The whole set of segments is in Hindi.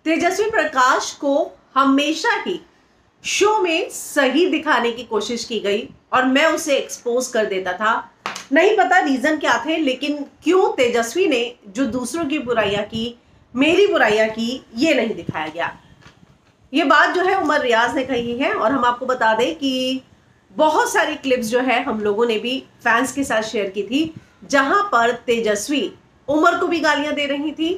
तेजस्वी प्रकाश को हमेशा ही शो में सही दिखाने की कोशिश की गई और मैं उसे एक्सपोज कर देता था। नहीं पता रीजन क्या थे, लेकिन क्यों तेजस्वी ने जो दूसरों की बुराइयां की, मेरी बुराइयां की, ये नहीं दिखाया गया। ये बात जो है उमर रियाज ने कही है और हम आपको बता दें कि बहुत सारी क्लिप्स जो है हम लोगों ने भी फैंस के साथ शेयर की थी, जहां पर तेजस्वी उमर को भी गालियां दे रही थी,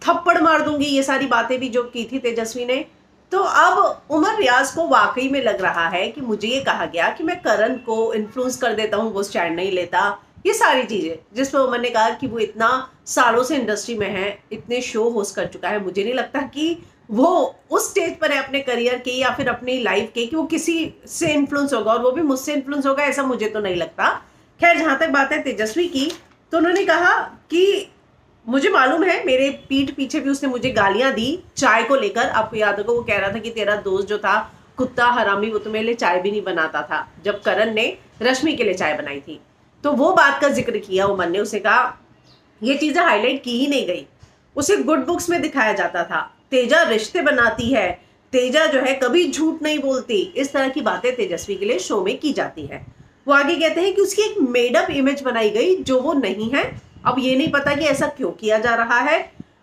थप्पड़ मार दूंगी, ये सारी बातें भी जो की थी तेजस्वी ने। तो अब उमर रियाज को वाकई में लग रहा है कि मुझे ये कहा गया कि मैं करण को इन्फ्लुएंस कर देता हूँ, वो स्टैंड नहीं लेता, ये सारी चीजें जिसमें उमर ने कहा कि वो इतना सालों से इंडस्ट्री में है, इतने शो होस्ट कर चुका है, मुझे नहीं लगता कि वो उस स्टेज पर है अपने करियर के या फिर अपनी लाइफ के कि वो किसी से इन्फ्लुएंस होगा, और वो भी मुझसे इन्फ्लुएंस होगा, ऐसा मुझे तो नहीं लगता। खैर, जहां तक बात है तेजस्वी की, तो उन्होंने कहा कि मुझे मालूम है मेरे पीठ पीछे भी उसने मुझे गालियां दी चाय को लेकर। आपको याद होगा वो कह रहा था कि तेरा दोस्त जो था कुत्ता हरामी, वो तुम्हें लिए चाय भी नहीं बनाता था, जब करण ने रश्मि के लिए चाय बनाई थी। तो वो बात का जिक्र किया उमर ने, उसे कहा ये चीजें हाईलाइट की ही नहीं गई, उसे गुड बुक्स में दिखाया जाता था, तेजा रिश्ते बनाती है, तेजा जो है कभी झूठ नहीं बोलती, इस तरह की बातें तेजस्वी के लिए शो में की जाती है। वो आगे कहते हैं कि उसकी एक मेडअप इमेज बनाई गई जो वो नहीं है। अब ये नहीं पता कि ऐसा क्यों किया जा रहा है,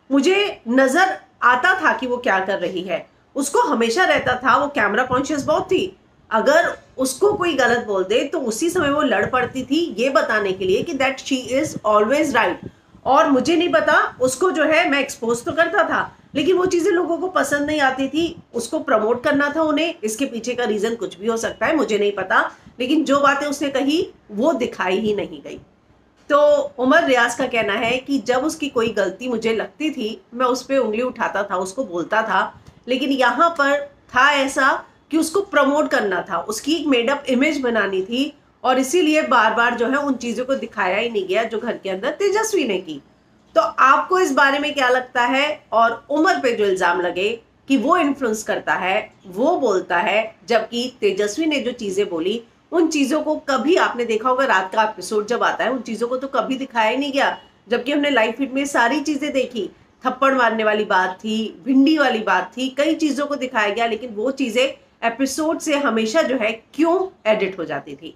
मुझे नजर आता था कि वो क्या कर रही है, उसको हमेशा रहता था, वो कैमरा कॉन्शियस बहुत थी, अगर उसको कोई गलत बोल दे तो उसी समय वो लड़ पड़ती थी ये बताने के लिए कि that she is always right. और मुझे नहीं पता, उसको जो है मैं एक्सपोज तो करता था, लेकिन वो चीजें लोगों को पसंद नहीं आती थी, उसको प्रमोट करना था उन्हें, इसके पीछे का रीजन कुछ भी हो सकता है, मुझे नहीं पता, लेकिन जो बातें उसने कही वो दिखाई ही नहीं गई। तो उमर रियाज का कहना है कि जब उसकी कोई गलती मुझे लगती थी मैं उस पर उंगली उठाता था, उसको बोलता था, लेकिन यहाँ पर था ऐसा कि उसको प्रमोट करना था, उसकी एक मेडअप इमेज बनानी थी, और इसीलिए बार बार जो है उन चीजों को दिखाया ही नहीं गया जो घर के अंदर तेजस्वी ने की। तो आपको इस बारे में क्या लगता है? और उमर पे जो इल्जाम लगे कि वो इन्फ्लुएंस करता है, वो बोलता है, जबकि तेजस्वी ने जो चीजें बोली उन चीजों को कभी, आपने देखा होगा रात का एपिसोड जब आता है, उन चीजों को तो कभी दिखाया ही नहीं गया, जबकि हमने लाइव फीड में सारी चीजें देखी, थप्पड़ मारने वाली बात थी, भिंडी वाली बात थी, कई चीजों को दिखाया गया, लेकिन वो चीजें एपिसोड से हमेशा जो है क्यों एडिट हो जाती थी।